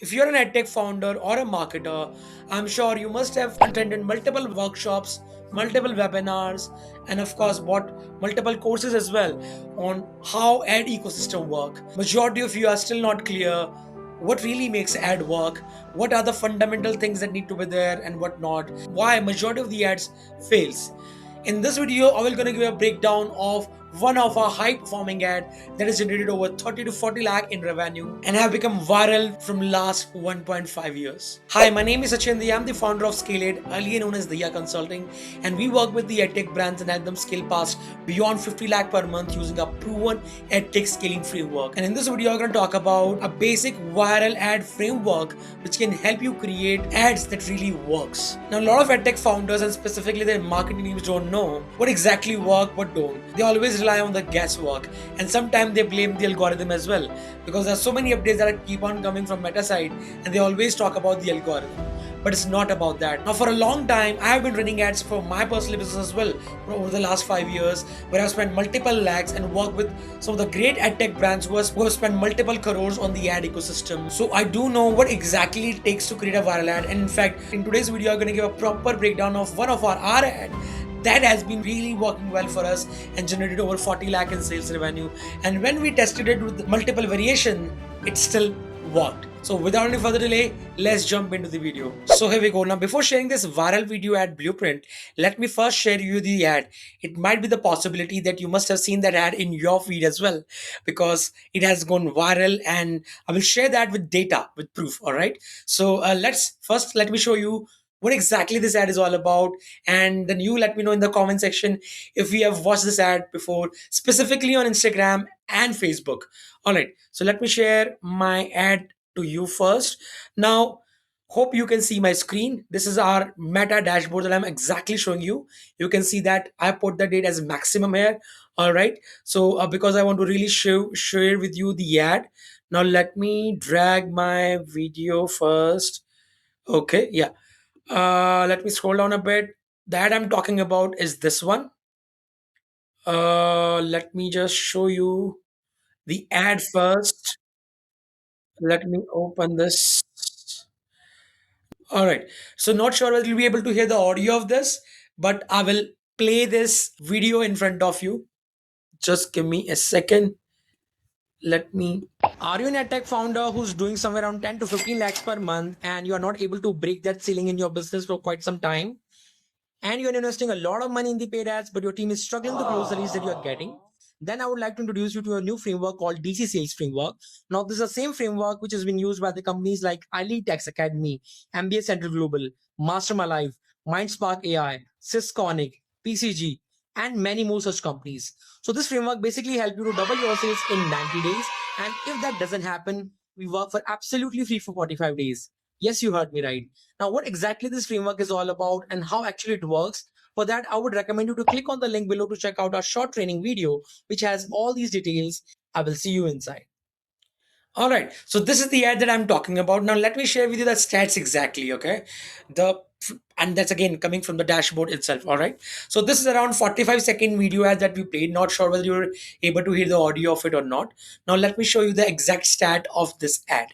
If you're an edtech founder or a marketer, I'm sure you must have attended multiple workshops, multiple webinars, and of course bought multiple courses as well on how ad ecosystem work. Majority of you are still not clear what really makes ad work, what are the fundamental things that need to be there and what not, why majority of the ads fails. In this video, I will gonna give a breakdown of one of our high performing ad that has generated over 30 to 40 lakh in revenue and have become viral from last 1.5 years. Hi, my name is Sachin. I'm the founder of ScaleAid, earlier known as Diya Consulting, and we work with the edtech brands and help them scale past beyond 50 lakh per month using a proven edtech scaling framework. And in this video, we're going to talk about a basic viral ad framework which can help you create ads that really works. Now, a lot of edtech founders and specifically their marketing teams don't know what exactly work, what don't. They always rely on the guesswork, and sometimes they blame the algorithm as well because there are so many updates that keep on coming from Meta side, and they always talk about the algorithm. But it's not about that. Now, for a long time, I have been running ads for my personal business as well for over the last 5 years, where I've spent multiple lakhs and worked with some of the great edtech brands who have spent multiple crores on the ad ecosystem. So I do know what exactly it takes to create a viral ad. And in fact, in today's video, I'm going to give a proper breakdown of one of our ad that has been really working well for us and generated over 40 lakh in sales revenue. And when we tested it with multiple variation, it still worked. So without any further delay, let's jump into the video. So here we go. Now before sharing this viral video ad blueprint, let me first share you the ad. It might be the possibility that you must have seen that ad in your feed as well because it has gone viral, and I will share that with data, with proof. All right. So let me show you what exactly this ad is all about, and then you let me know in the comment section if you have watched this ad before, specifically on Instagram and Facebook. All right, so let me share my ad to you first. Now, hope you can see my screen. This is our Meta dashboard that I'm exactly showing you. You can see that I put the date as maximum here. All right, so because I want to really share with you the ad. Now let me drag my video first. Okay, yeah. Let me scroll down a bit. That I'm talking about is this one. Let me just show you the ad first. Let me open this. All right. So not sure whether you'll be able to hear the audio of this, but I will play this video in front of you. Just give me a second. Let me. Are you an tech founder who's doing somewhere around 10 to 15 lakhs per month and you are not able to break that ceiling in your business for quite some time? And you're investing a lot of money in the paid ads, but your team is struggling to close the leads that you're getting, then I would like to introduce you to a new framework called DC Sales Framework. Now, this is the same framework which has been used by the companies like Edtech Academy, MBA Central Global, Mastermind Live, MindSpark AI, Sysconic, PCG, and many more such companies. So this framework basically helps you to double your sales in 90 days. And if that doesn't happen, we work for absolutely free for 45 days. Yes, you heard me right. Now, what exactly this framework is all about and how actually it works, for that, I would recommend you to click on the link below to check out our short training video, which has all these details. I will see you inside. All right. So this is the ad that I'm talking about. Now let me share with you the stats exactly. Okay. The and that's again coming from the dashboard itself. All right. So this is around 45-second video ad that we played. Not sure whether you're able to hear the audio of it or not. Now let me show you the exact stat of this ad.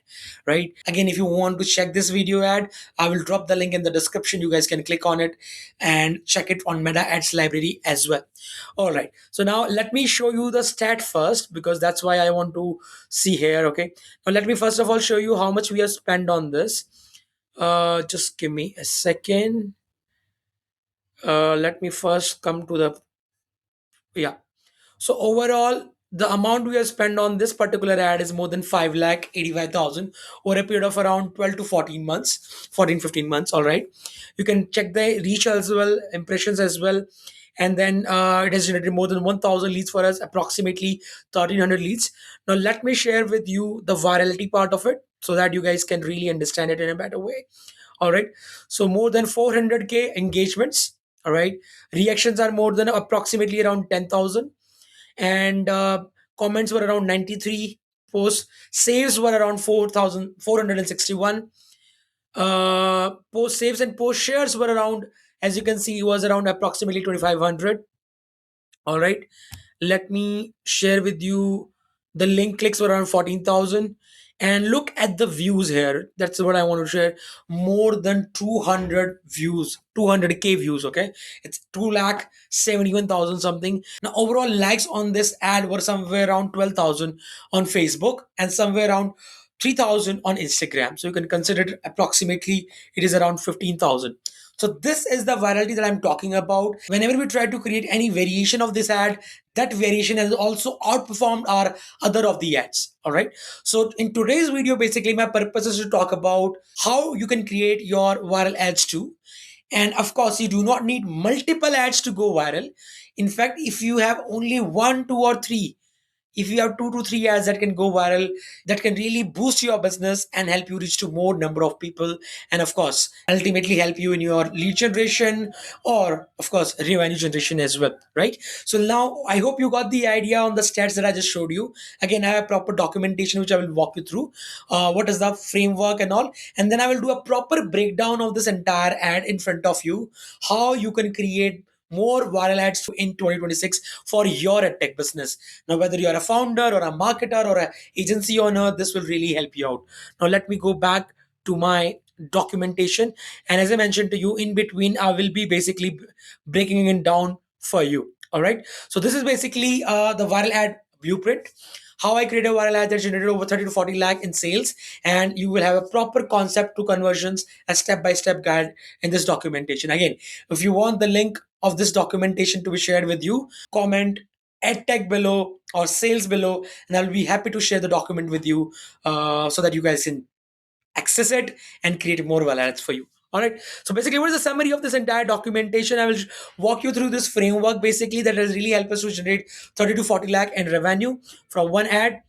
Right. Again, if you want to check this video ad, I will drop the link in the description. You guys can click on it and check it on Meta Ads library as well. All right. So now let me show you the stat first because that's why I want to see here. Okay. Now let me first of all show you how much we have spent on this. Just give me a second. Let me first come to the, yeah. So overall, the amount we have spent on this particular ad is more than 5,85,000 over a period of around 12 to 14 months, 14-15 months. All right. You can check the reach as well, impressions as well. And then it has generated more than 1,000 leads for us, approximately 1,300 leads. Now, let me share with you the virality part of it so that you guys can really understand it in a better way. All right. So more than 400K engagements. All right. Reactions are more than approximately around 10,000, and comments were around 93 posts. Saves were around 4,461. Post saves and post shares were around, as you can see, was around approximately 2,500. All right, let me share with you the link clicks were around 14,000, And look at the views here. That's what I want to share. More than 200 views, 200k views. Okay, it's 2 lakh 71,000 something. Now overall likes on this ad were somewhere around 12,000 on Facebook and somewhere around 3,000 on Instagram. So you can consider it approximately it is around 15,000. So this is the virality that I'm talking about. Whenever we try to create any variation of this ad, that variation has also outperformed our other of the ads. All right. So in today's video, basically my purpose is to talk about how you can create your viral ads too. And of course, you do not need multiple ads to go viral. In fact, if you have only one, two, or three, if you have 2 to 3 ads that can go viral, that can really boost your business and help you reach to more number of people, and of course ultimately help you in your lead generation or of course revenue generation as well, right? So now I hope you got the idea on the stats that I just showed you. Again, I have proper documentation which I will walk you through, what is the framework and all, and then I will do a proper breakdown of this entire ad in front of you, how you can create more viral ads in 2026 for your edtech business. Now, whether you're a founder or a marketer or an agency owner, this will really help you out. Now, let me go back to my documentation. And as I mentioned to you, in between, I will be basically breaking it down for you. All right. So, this is basically the viral ad blueprint. How I create a viral ad that generated over 30 to 40 lakh in sales, and you will have a proper concept to conversions, a step by step guide in this documentation. Again, if you want the link of this documentation to be shared with you, comment edtech below or sales below, and I'll be happy to share the document with you, so that you guys can access it and create more wallets for you. All right. So basically, what is the summary of this entire documentation? I will walk you through this framework basically that has really helped us to generate 30 to 40 lakh in revenue from one ad,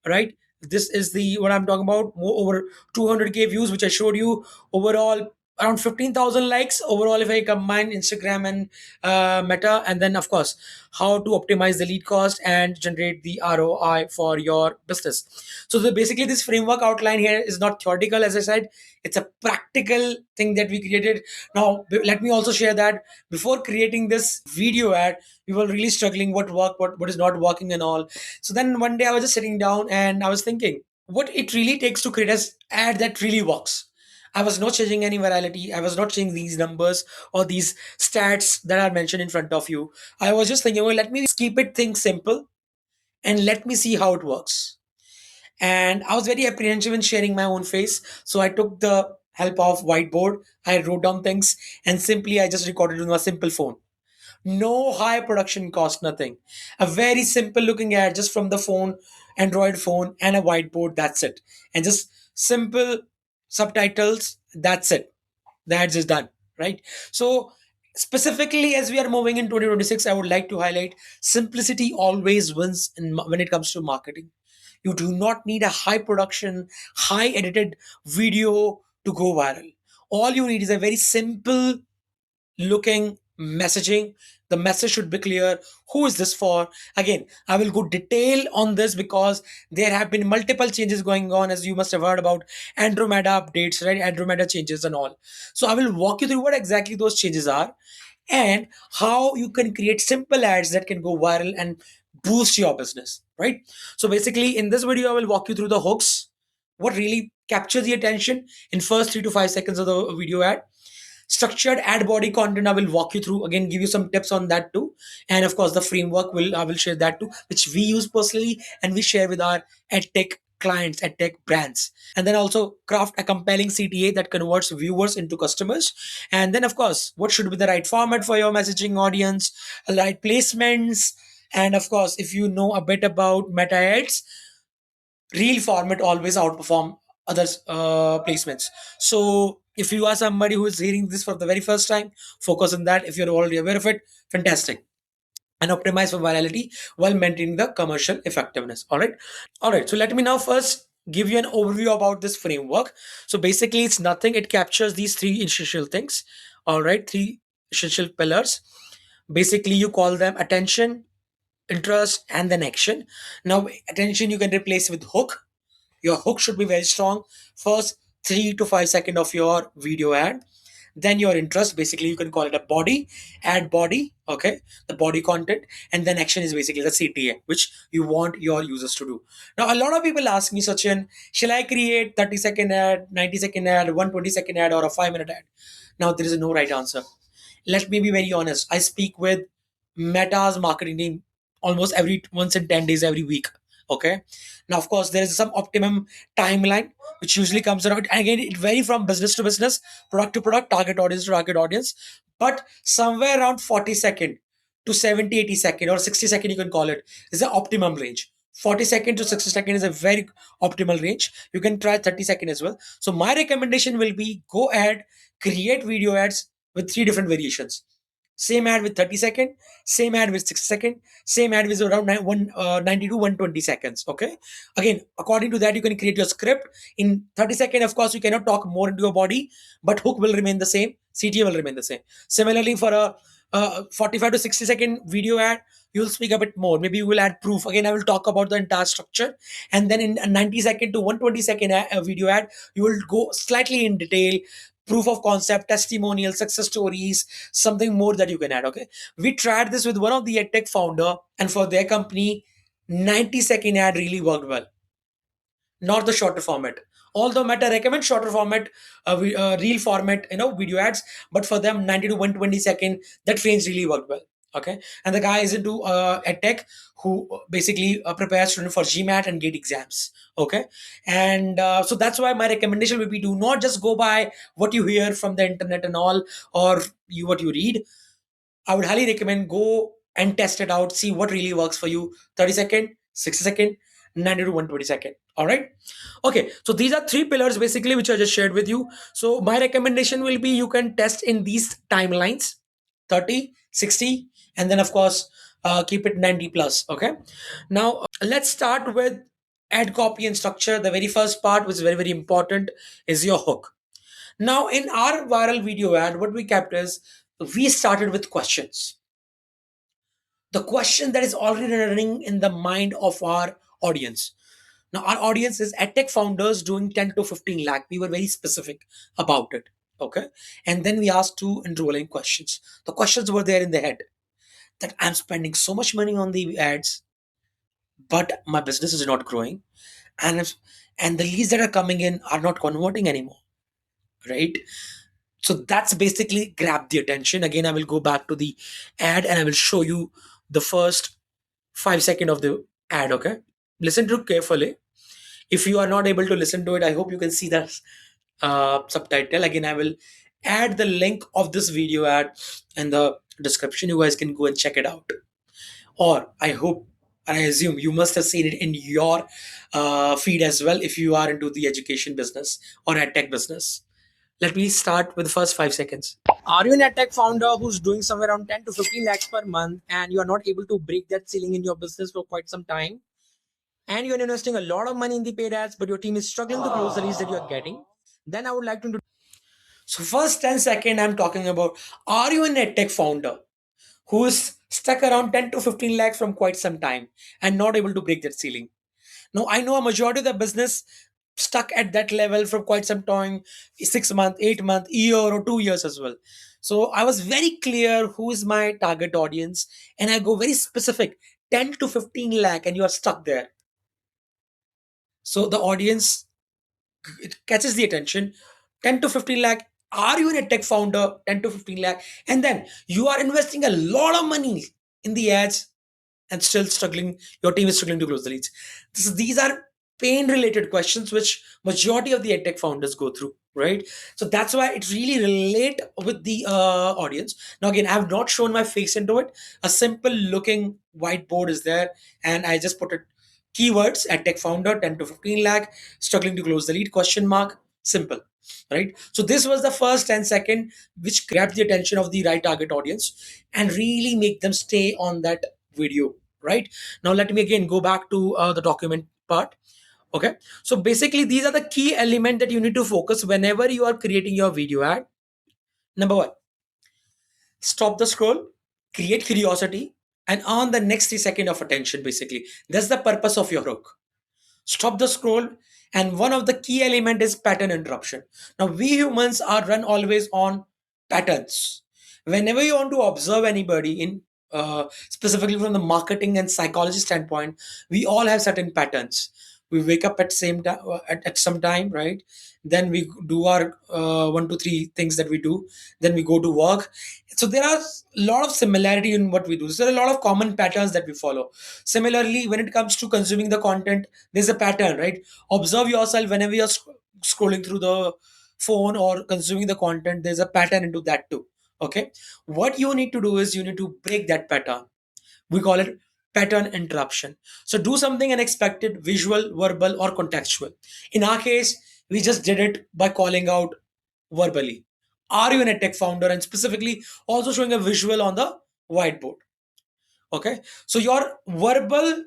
right? This is the what I'm talking about. More over 200k views, which I showed you. Overall, around 15,000 likes. Overall, if I combine Instagram and Meta, and then of course, how to optimize the lead cost and generate the ROI for your business. So basically, this framework outline here is not theoretical, as I said. It's a practical thing that we created. Now, let me also share that before creating this video ad, we were really struggling what work, what is not working and all. So then one day I was just sitting down and I was thinking what it really takes to create an ad that really works. I was not changing any virality. I was not changing these numbers or these stats that are mentioned in front of you. I was just thinking, well, let me keep it things simple and let me see how it works. And I was very apprehensive in sharing my own face. So I took the help of whiteboard. I wrote down things and simply I just recorded on a simple phone. No high production cost, nothing. A very simple looking ad just from the phone, Android phone, and a whiteboard. That's it. And just simple subtitles. That's it. The ads is done, right? So, specifically as we are moving in 2026, I would like to highlight simplicity always wins when it comes to marketing. You do not need a high production, high edited video to go viral. All you need is a very simple looking messaging. The message should be clear. Who is this for? Again, I will go detail on this because there have been multiple changes going on, as you must have heard about Andromeda updates, right? Andromeda changes and all. So I will walk you through what exactly those changes are and how you can create simple ads that can go viral and boost your business, right? So basically in this video I will walk you through the hooks, what really captures the attention in first 3 to 5 seconds of the video ad. Structured ad body content I will walk you through, again give you some tips on that too, and of course the framework will I will share that too, which we use personally and we share with our edtech clients, edtech brands. And then also craft a compelling CTA that converts viewers into customers. And then of course what should be the right format for your messaging audience, right placements, and of course if you know a bit about meta ads, reel format always outperform others placements. So if you are somebody who is hearing this for the very first time, focus on that. If you're already aware of it, fantastic. And optimize for virality while maintaining the commercial effectiveness. All right, so let me now first give you an overview about this framework. So basically it's nothing, it captures these three essential things. All right, three essential pillars. Basically you call them attention, interest, and then action. Now attention you can replace with hook. Your hook should be very strong. First 3 to 5 seconds of your video ad. then your interest, basically you can call it a body, add body, okay, the body content, and then action is basically the CTA, which you want your users to do. Now, a lot of people ask me, Sachin, shall I create 30-second ad, 90-second ad, 120-second ad, or a 5-minute ad? Now, there is no right answer. Let me be very honest. I speak with Meta's marketing team almost every once in 10 days every week. Okay. Now, of course, there is some optimum timeline which usually comes around. And again, it varies from business to business, product to product, target audience to target audience. But somewhere around 40-second to 70, 80-second or 60-second, you can call it, is the optimum range. 40-second to 60-second is a very optimal range. You can try 30-second as well. So my recommendation will be go ahead, create video ads with three different variations. Same ad with 30-second, same ad with 60-second, same ad with around 90 to 120 seconds. Okay. Again, according to that, you can create your script. In 30-second, of course, you cannot talk more into your body, but hook will remain the same. CTA will remain the same. Similarly, for a 45 to 60-second video ad, you will speak a bit more. Maybe you will add proof. Again, I will talk about the entire structure. And then in a 90-second to 120-second video ad, you will go slightly in detail, proof of concept, testimonial, success stories, something more that you can add. Okay. We tried this with one of the Edtech founder, and for their company, 90-second ad really worked well, not the shorter format. Although Meta recommends shorter format, reel format, video ads, but for them 90 to 120-second, that range really worked well. Okay, and the guy is into edtech, who basically prepares students for GMAT and GATE exams. Okay, and so that's why my recommendation would be, do not just go by what you hear from the internet and all, or what you read. I would highly recommend go and test it out, see what really works for you. 30-second, 60-second, 90 to 120-second. All right. Okay. So these are three pillars basically, which I just shared with you. So my recommendation will be you can test in these timelines: 30, 60, and then of course, keep it 90 plus. Okay. Now, let's start with ad copy and structure. The very first part, which is very, very important, is your hook. Now, in our viral video ad, what we kept is we started with questions. The question that is already running in the mind of our audience. Now, our audience is edtech founders doing 10 to 15 lakh. We were very specific about it. Okay. And then we asked to enroll in questions. The questions were there in the head that I'm spending so much money on the ads, but my business is not growing. And the leads that are coming in are not converting anymore. Right. So that's basically grab the attention. Again, I will go back to the ad and I will show you the first 5 seconds of the ad. Okay, listen to it carefully. If you are not able to listen to it, I hope you can see the subtitle. Again, I will add the link of this video ad in the description. You guys can go and check it out. Or I hope, I assume you must have seen it in your feed as well if you are into the education business or ed tech business. Let me start with the first 5 seconds. Are you an edtech founder who's doing somewhere around 10 to 15 lakhs per month and you are not able to break that ceiling in your business for quite some time? And you're investing a lot of money in the paid ads, but your team is struggling to close the leads that you're getting? Then I would like to. So, first 10 seconds, I'm talking about, are you an edtech founder who is stuck around 10 to 15 lakhs from quite some time and not able to break that ceiling? Now, I know a majority of the business stuck at that level for quite some time, 6 months, 8 months, year, or 2 years as well. So I was very clear who is my target audience, and I go very specific, 10 to 15 lakh, and you are stuck there. So the audience, it catches the attention. 10 to 15 lakh. Are you in a tech founder? 10 to 15 lakh. And then you are investing a lot of money in the ads and still struggling, your team is struggling to close the leads. These are pain related questions which majority of the edtech founders go through, right? So that's why it really relate with the audience. Now again, I have not shown my face into it. A simple looking whiteboard is there, and I just put it keywords: edtech founder, 10 to 15 lakh, struggling to close the lead, question mark, simple. Right. So this was the first 10 second which grabbed the attention of the right target audience and really make them stay on that video. Right. Now let me again go back to the document part. Okay. So basically these are the key element that you need to focus whenever you are creating your video ad. Number one, stop the scroll, create curiosity, and earn the next 3 seconds of attention. Basically, that's the purpose of your hook. Stop the scroll, and one of the key element is pattern interruption. Now we humans are run always on patterns. Whenever you want to observe anybody in specifically from the marketing and psychology standpoint, we all have certain patterns. We wake up at same time at some time, right? Then we do our 1 2 3 things that we do. Then we go to work. So there are a lot of similarity in what we do. So there are a lot of common patterns that we follow. Similarly, when it comes to consuming the content, there's a pattern, right? Observe yourself whenever you're scrolling through the phone or consuming the content. There's a pattern into that too. Okay, what you need to do is you need to break that pattern. We call it pattern interruption. So do something unexpected, visual, verbal, or contextual. In our case, we just did it by calling out verbally. Are you an edtech founder? And specifically also showing a visual on the whiteboard. Okay, so your verbal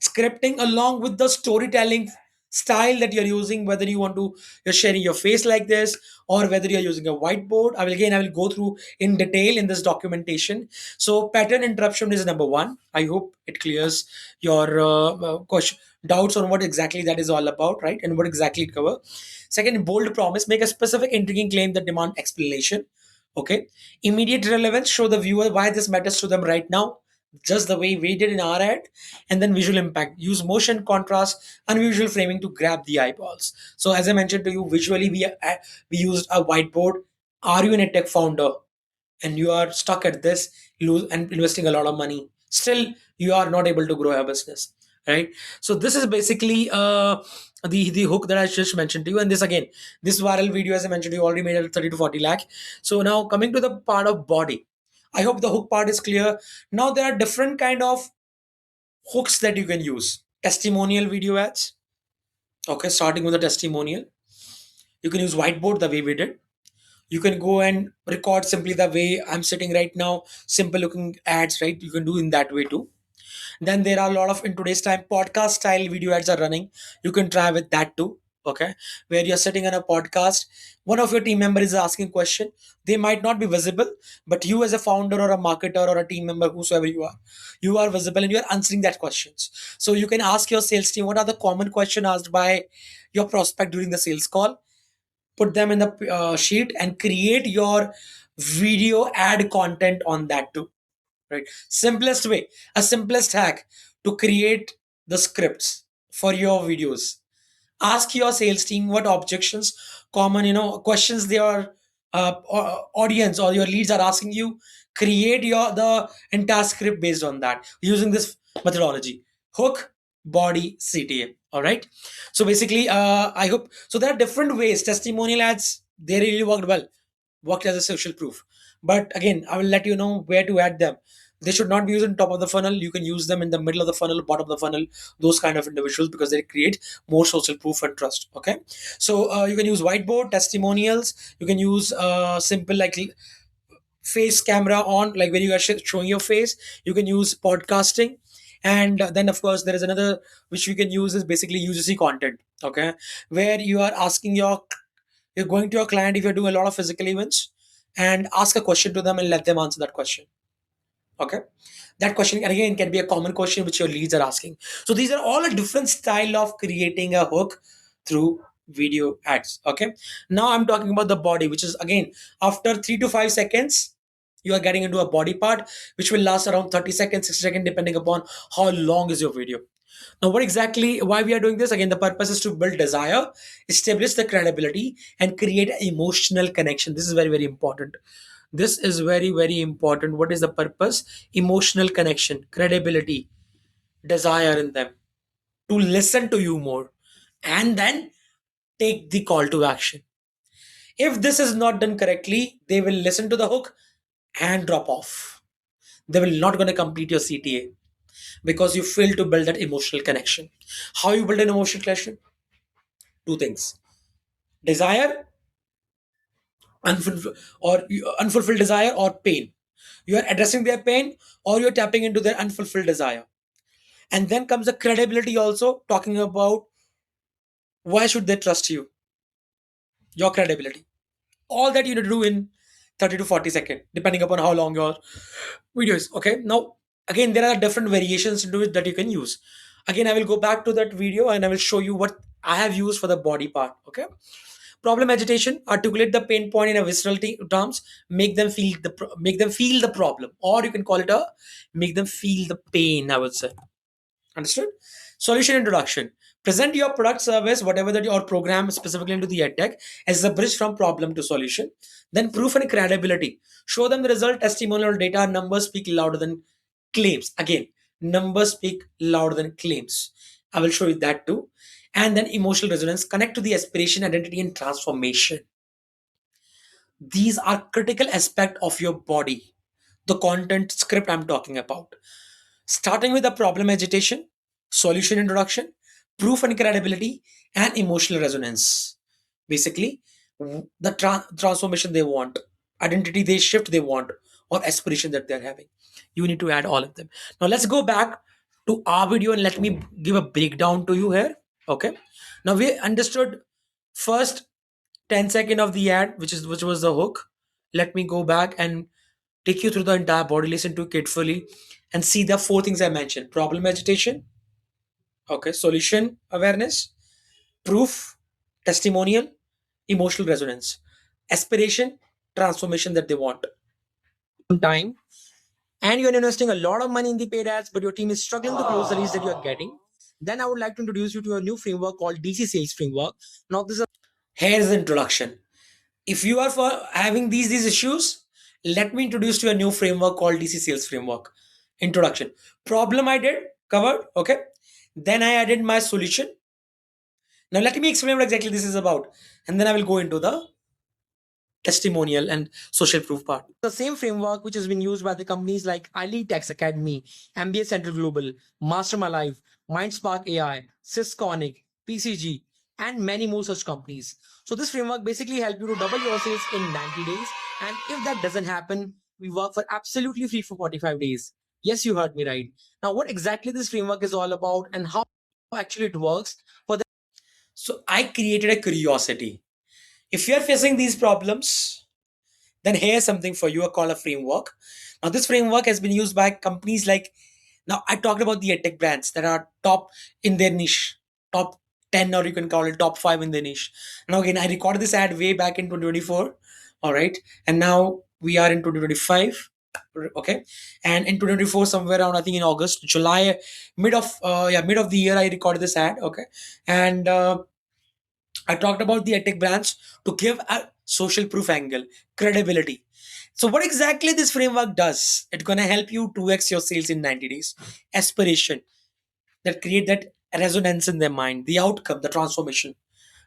scripting along with the storytelling style that you're using, whether you want to you're sharing your face like this or whether you're using a whiteboard, I will go through in detail in this documentation. So pattern interruption is number one. I hope it clears your question, doubts on what exactly that is all about, right? And what exactly it cover. Second, bold promise, make a specific intriguing claim that demand explanation. Okay, immediate relevance, show the viewer why this matters to them right now, just the way we did in our ad. And then visual impact, use motion, contrast, unusual framing to grab the eyeballs. So as I mentioned to you, visually we used a whiteboard. Are you an tech founder and you are stuck at this, lose and investing a lot of money, still you are not able to grow your business, right? So this is basically the hook that I just mentioned to you. And this again, this viral video, as I mentioned, you already made it 30 to 40 lakh. So now coming to the part of body, I hope the hook part is clear. Now there are different kind of hooks that you can use. Testimonial video ads. Okay, starting with a testimonial. You can use whiteboard the way we did. You can go and record simply the way I'm sitting right now. Simple looking ads, right? You can do in that way too. Then there are a lot of in today's time podcast style video ads are running. You can try with that too. Okay, where you're sitting on a podcast, one of your team member is asking a question. They might not be visible, but you as a founder or a marketer or a team member, whosoever you are visible and you are answering that questions. So you can ask your sales team what are the common question asked by your prospect during the sales call. Put them in the sheet and create your video ad content on that too, right? Simplest way, a simplest hack to create the scripts for your videos. Ask your sales team what objections, common questions their audience or your leads are asking you. Create your the entire script based on that using this methodology: hook, body, CTA. All right, so basically I hope so. There are different ways. Testimonial ads, they really worked as a social proof. But again, I will let you know where to add them. They should not be used on top of the funnel. You can use them in the middle of the funnel, bottom of the funnel, those kind of individuals, because they create more social proof and trust. Okay, so you can use whiteboard, testimonials. You can use simple like face camera on, like when you are showing your face. You can use podcasting, and then of course there is another which you can use is basically UGC content. Okay, where you are asking you're going to your client if you're doing a lot of physical events and ask a question to them and let them answer that question. Okay, that question again can be a common question which your leads are asking. So these are all a different style of creating a hook through video ads. Okay, now I'm talking about the body, which is again after 3 to 5 seconds you are getting into a body part which will last around 30 seconds, 60 seconds, depending upon how long is your video. Now, what exactly why we are doing this? Again, the purpose is to build desire, establish the credibility, and create an emotional connection. This is very, very important. This is very, very important. What is the purpose? Emotional connection, credibility, desire in them to listen to you more, and then take the call to action. If this is not done correctly, they will listen to the hook and drop off. They will not going to complete your CTA because you fail to build that emotional connection. How you build an emotional connection? Two things: desire, unfulfilled desire, or pain. You are addressing their pain, or you're tapping into their unfulfilled desire. And then comes the credibility, also talking about why should they trust you, your credibility. All that you need to do in 30 to 40 seconds, depending upon how long your video is. Okay, now again, there are different variations to it that you can use. Again, I will go back to that video and I will show you what I have used for the body part. Okay, Problem agitation, articulate the pain point in a visceral terms, make them feel the problem, or you can call it a make them feel the pain, I would say. Understood? Solution introduction. Present your product, service, whatever that your program specifically into the edtech as a bridge from problem to solution. Then proof and credibility. Show them the result, testimonial data, numbers speak louder than claims. Again, numbers speak louder than claims. I will show you that too. And then emotional resonance. Connect to the aspiration, identity, and transformation. These are critical aspect of your body. The content script I'm talking about, starting with the problem agitation, solution introduction, proof and credibility, and emotional resonance. Basically, the transformation they want, identity they shift they want, or aspiration that they're having. You need to add all of them. Now, let's go back to our video and let me give a breakdown to you here. Okay. Now, we understood first 10 seconds of the ad, which was the hook. Let me go back and take you through the entire body, listen to it carefully, and see the four things I mentioned: problem agitation, okay, solution awareness, proof, testimonial, emotional resonance, aspiration, transformation that they want. Time, and you're investing a lot of money in the paid ads, but your team is struggling to close the leads that you're getting. Then I would like to introduce you to a new framework called DC Sales Framework. Now, here's the introduction. If you are for having these issues, let me introduce to you a new framework called DC Sales Framework. Introduction. Problem I did covered. Okay. Then I added my solution. Now let me explain what exactly this is about, and then I will go into the testimonial and social proof part. The same framework which has been used by the companies like Tax Academy, MBA Central Global, Master My Life, MindSpark AI, Sysconic, PCG, and many more such companies. So this framework basically helps you to double your sales in 90 days. And if that doesn't happen, we work for absolutely free for 45 days. Yes, you heard me right. Now, what exactly this framework is all about and how actually it works for the. So I created a curiosity. If you are facing these problems, then here's something for you, called a framework. Now, this framework has been used by companies like, now I talked about the edtech brands that are top in their niche, top 10, or you can call it top 5 in their niche. Now, again, I recorded this ad way back in 2024. All right. And now we are in 2025. Okay. And in 2024, somewhere around, I think in August, July, mid of the year, I recorded this ad. Okay. And I talked about the edtech brands to give a social proof angle, credibility. So, what exactly this framework does? It's gonna help you 2x your sales in 90 days. Aspiration that create that resonance in their mind, the outcome, the transformation,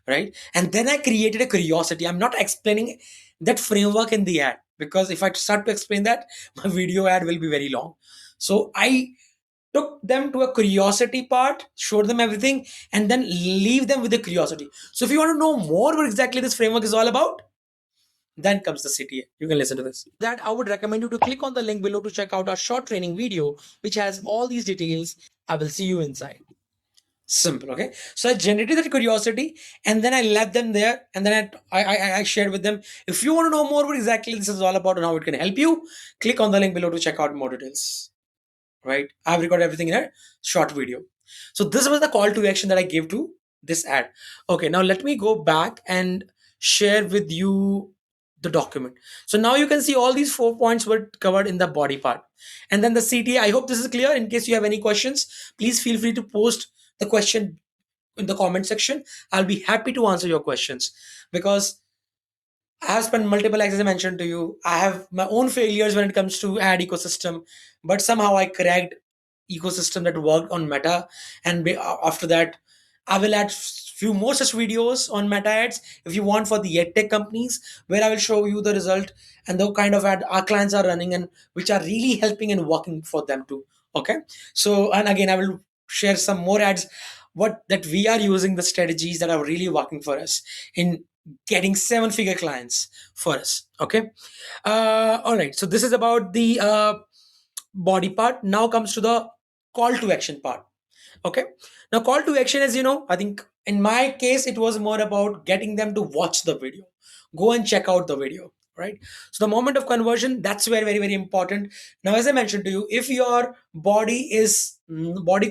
right? And then I created a curiosity. I'm not explaining that framework in the ad because if I start to explain that, my video ad will be very long. So I took them to a curiosity part, showed them everything, and then leave them with the curiosity. So if you want to know more what exactly this framework is all about, then comes the CTA. You can listen to this. That I would recommend you to click on the link below to check out our short training video, which has all these details. I will see you inside. Simple, okay? So I generated that curiosity and then I left them there and then I shared with them. If you want to know more what exactly this is all about and how it can help you, click on the link below to check out more details. Right? I've recorded everything in a short video. So this was the call to action that I gave to this ad. Okay, now let me go back and share with you the document. So now you can see all these 4 points were covered in the body part. And then the CTA, I hope this is clear. In case you have any questions, please feel free to post the question in the comment section. I'll be happy to answer your questions because I have spent multiple, as I mentioned to you, I have my own failures when it comes to ad ecosystem, but somehow I cracked ecosystem that worked on Meta, and after that, I will add few more such videos on Meta ads if you want for the edtech companies, where I will show you the result and the kind of ad our clients are running and which are really helping and working for them too. Okay, so and again, I will share some more ads what that we are using the strategies that are really working for us in getting 7-figure clients for us. Okay, all right, so this is about the body part. Now comes to the call to action part. Okay, now call to action, as you know, I think in my case it was more about getting them to watch the video, go and check out the video, right? So the moment of conversion, that's very very important. Now, as I mentioned to you, if your body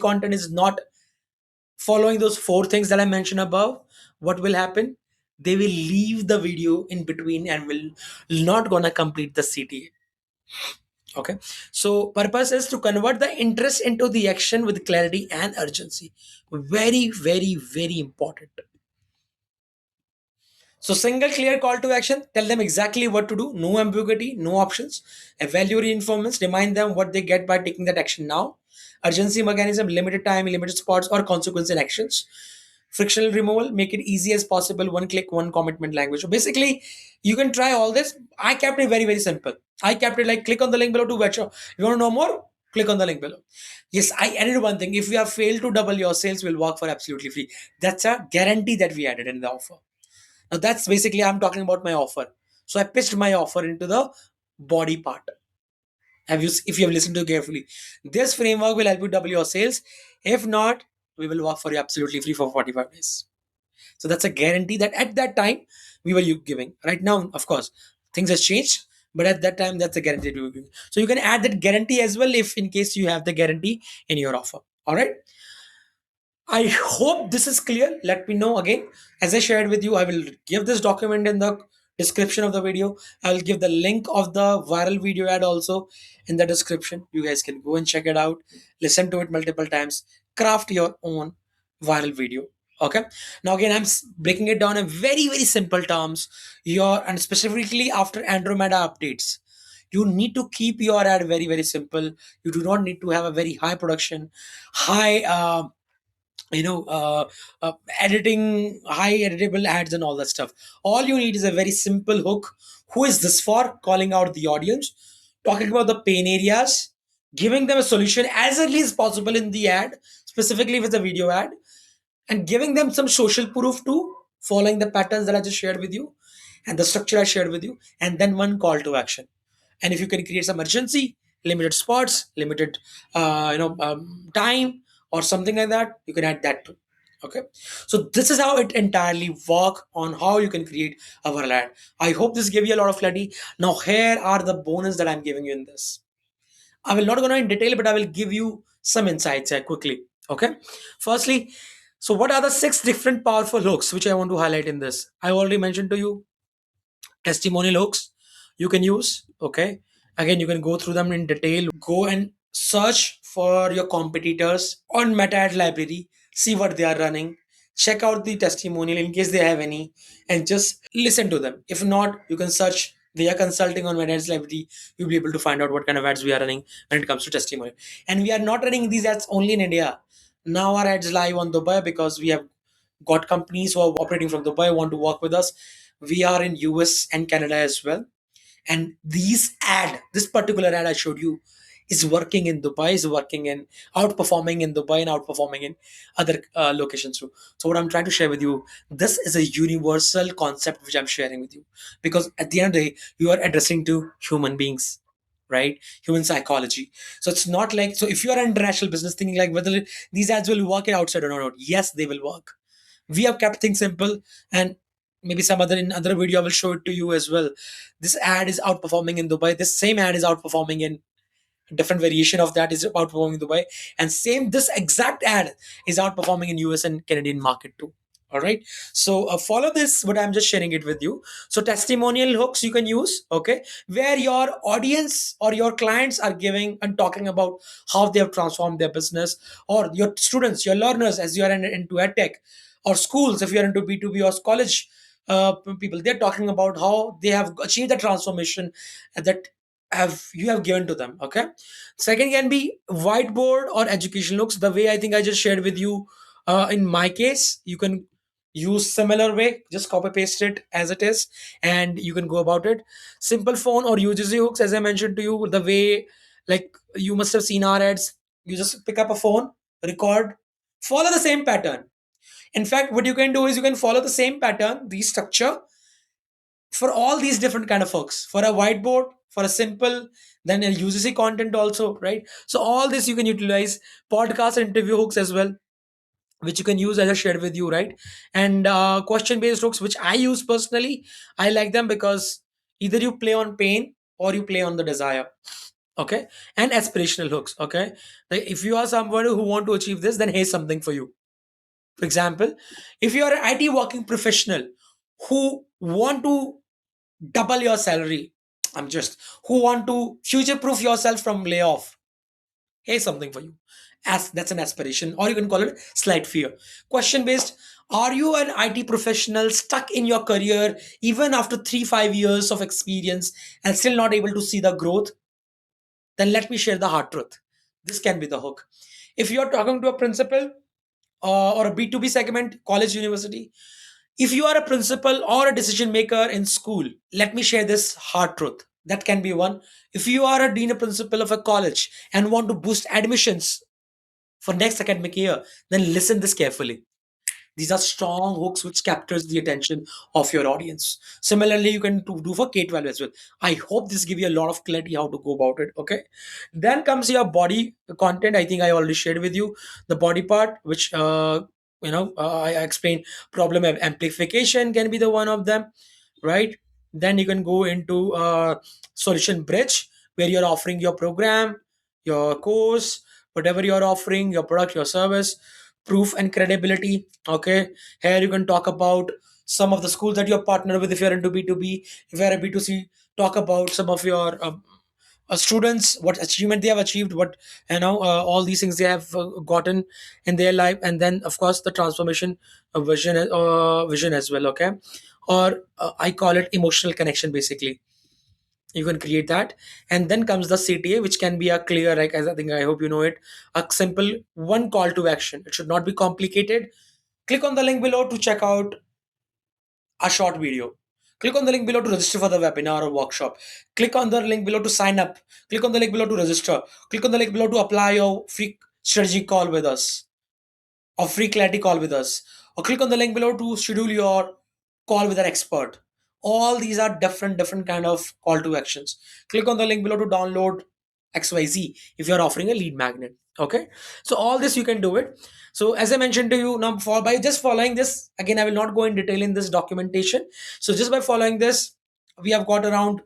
content is not following those 4 things that I mentioned above, what will happen? they will leave the video in between and will not gonna complete the CTA. Okay, so purpose is to convert the interest into the action with clarity and urgency. Very, very, very important. So single clear call to action, tell them exactly what to do, no ambiguity, no options. Evaluate reinforcements, remind them what they get by taking that action now. Urgency mechanism, limited time, limited spots, or consequence in actions. Frictional removal, make it easy as possible, one click, one commitment language. So basically, you can try all this. I kept it very, very simple. I kept it like click on the link below to watch. You want to know more? Click on the link below. Yes, I added one thing. If you have failed to double your sales, we'll work for absolutely free. That's a guarantee that we added in the offer. Now that's basically I'm talking about my offer. So I pitched my offer into the body part. Have you, if you have listened to carefully, this framework will help you double your sales. If not, we will work for you absolutely free for 45 days. So that's a guarantee that at that time we were you giving. Right now, of course, things has changed, but at that time that's a guarantee we were giving. So you can add that guarantee as well if in case you have the guarantee in your offer. All right. I hope this is clear. Let me know again. As I shared with you, I will give this document in the description of the video. I will give the link of the viral video ad also in the description. You guys can go and check it out, listen to it multiple times, craft your own viral video. Okay. Now again, breaking it down in very, very simple terms. Your and specifically after Andromeda updates, you need to keep your ad very, very simple. You do not need to have a very high production, high you know uh, editing, high editable ads and all that stuff. All you need is a very simple hook. Who is this for? Calling out the audience, talking about the pain areas, giving them a solution as early as possible in the ad, specifically with the video ad, and giving them some social proof too, following the patterns that I just shared with you and the structure I shared with you, and then one call to action. And if you can create some urgency, limited spots, limited time or something like that, you can add that too. Okay, so this is how it entirely work on how you can create a viral ad. I hope this gave you a lot of clarity. Now here are the bonus that I'm giving you in this. I will not go in detail, but I will give you some insights here quickly. Okay. Firstly, so what are the 6 different powerful hooks which I want to highlight in this? I already mentioned to you testimonial hooks you can use. Okay. Again, you can go through them in detail. Go and search for your competitors on Meta Ad Library, see what they are running, check out the testimonial in case they have any, and just listen to them. If not, you can search via consulting on Meta Ads Library. You'll be able to find out what kind of ads we are running when it comes to testimonial. And we are not running these ads only in India. Now our ads live on Dubai because we have got companies who are operating from Dubai want to work with us. We are in US and Canada as well. And this particular ad I showed you is working in Dubai, is working in outperforming in Dubai and outperforming in other locations too. So what I'm trying to share with you, this is a universal concept which I'm sharing with you, because at the end of the day, you are addressing to human beings, right? Human psychology. So it's not like, so if you are an international business thinking like whether these ads will work it outside or not, yes, they will work. We have kept things simple, and maybe some other in other video I will show it to you as well. This ad is outperforming in Dubai, this same ad is outperforming in different variation of that is outperforming in Dubai, and same this exact ad is outperforming in US and Canadian market too. All right, so follow this what I'm just sharing it with you. So testimonial hooks you can use, okay, where your audience or your clients are giving and talking about how they have transformed their business, or your students, your learners, as you are into edtech, or schools if you are into B2B or college people, they're talking about how they have achieved the transformation that have given to them. Okay, second can be whiteboard or education looks, the way I think I just shared with you. In my case, you can use similar way, just copy paste it as it is, and you can go about it. Simple phone or UGC hooks, as I mentioned to you, the way, like you must have seen our ads, you just pick up a phone, record, follow the same pattern. In fact, what you can do is you can follow the same pattern, the structure, for all these different kind of hooks, for a whiteboard, for a simple, then a UGC content also, right? So all this you can utilize. Podcast interview hooks as well, which you can use as I shared with you, right? And question based hooks, which I use personally. I like them because either you play on pain or you play on the desire. Okay. And aspirational hooks. Okay, like if you are someone who want to achieve this, then here's something for you. For example, if you are an IT working professional who want to double your salary. I'm just who want to future proof yourself from layoff. Here's something for you. As that's an aspiration, or you can call it slight fear. Question based. Are you an IT professional stuck in your career even after 3 5 years of experience and still not able to see the growth? Then let me share the hard truth. This can be the hook. If you're talking to a principal or a B2B segment, college, university, if you are a principal or a decision maker in school, let me share this hard truth. That can be one. If you are a dean or principal of a college and want to boost admissions for next academic year, then listen this carefully. These are strong hooks which captures the attention of your audience. Similarly, you can do for K-12 as well. I hope this give you a lot of clarity how to go about it. Okay. Then comes your body content. I think I already shared with you the body part, which I explained. Problem amplification can be the one of them, right? Then you can go into solution bridge, where you're offering your program, your course, whatever you're offering, your product, your service, proof and credibility. Okay, here you can talk about some of the schools that you're partnered with if you're into B2B. If you're a B2C, talk about some of your students, what achievement they have achieved, what all these things they have gotten in their life, and then of course the transformation vision as well. Okay, or I call it emotional connection. Basically, you can create that, and then comes the CTA, which can be a clear, like, as I think I hope you know it, a simple one call to action. It should not be complicated. Click on the link below to check out a short video. Click on the link below to register for the webinar or workshop. Click on the link below to sign up. Click on the link below to register. Click on the link below to apply your free strategy call with us, or free clarity call with us, or click on the link below to schedule your call with an expert. All these are different kind of call to actions. Click on the link below to download XYZ if you're offering a lead magnet. Okay, so all this you can do it. So as I mentioned to you, now for by just following this, again I will not go in detail in this documentation. So just by following this, we have got around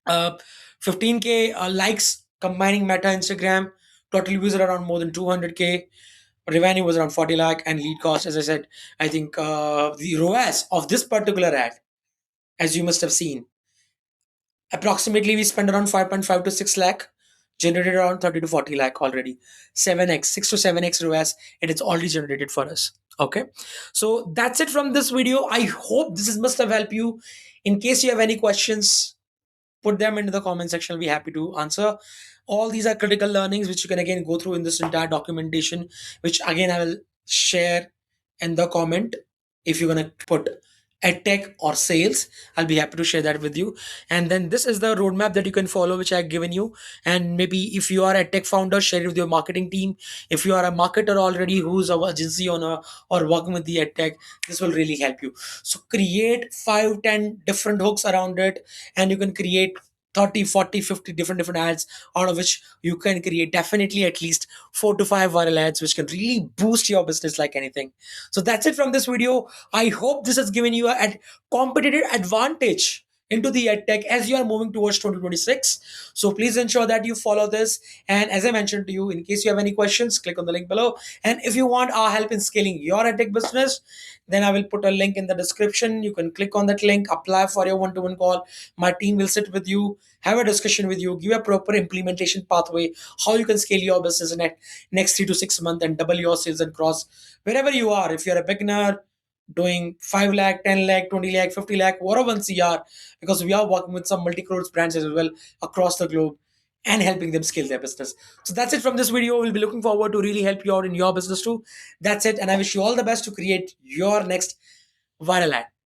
uh, 15K likes combining Meta, Instagram. Total views are around more than 200K. Revenue was around 40 lakh, and lead cost, as I said, I think the ROAS of this particular ad, as you must have seen, approximately we spent around 5.5 to 6 lakh, generated around 30 to 40 lakh already. 7x, 6 to 7x ROAS, it is already generated for us. Okay, so that's it from this video. I hope must have helped you. In case you have any questions, put them into the comment section. I'll be happy to answer. All these are critical learnings which you can again go through in this entire documentation, which again I will share in the comment. If you're gonna put edtech or sales, I'll be happy to share that with you. And then this is the roadmap that you can follow, which I've given you. And maybe if you are a tech founder, share it with your marketing team. If you are a marketer already who's a agency owner or working with the edtech, this will really help you. So create 5 10 different hooks around it, and you can create 30 40 50 different ads, out of which you can create definitely at least 4 to 5 viral ads which can really boost your business like anything. So that's it from this video. I hope this has given you a competitive advantage into the edtech as you are moving towards 2026. So please ensure that you follow this. And as I mentioned to you, in case you have any questions, click on the link below. And if you want our help in scaling your edtech business, then I will put a link in the description. You can click on that link, apply for your one-to-one call. My team will sit with you, have a discussion with you, give a proper implementation pathway, how you can scale your business in the next 3 to 6 months and double your sales and cross wherever you are. If you're a beginner doing 5 lakh, 10 lakh, 20 lakh, 50 lakh, whatever one CR, because we are working with some multi-crores brands as well across the globe and helping them scale their business. So that's it from this video. We'll be looking forward to really help you out in your business too. That's it. And I wish you all the best to create your next viral ad.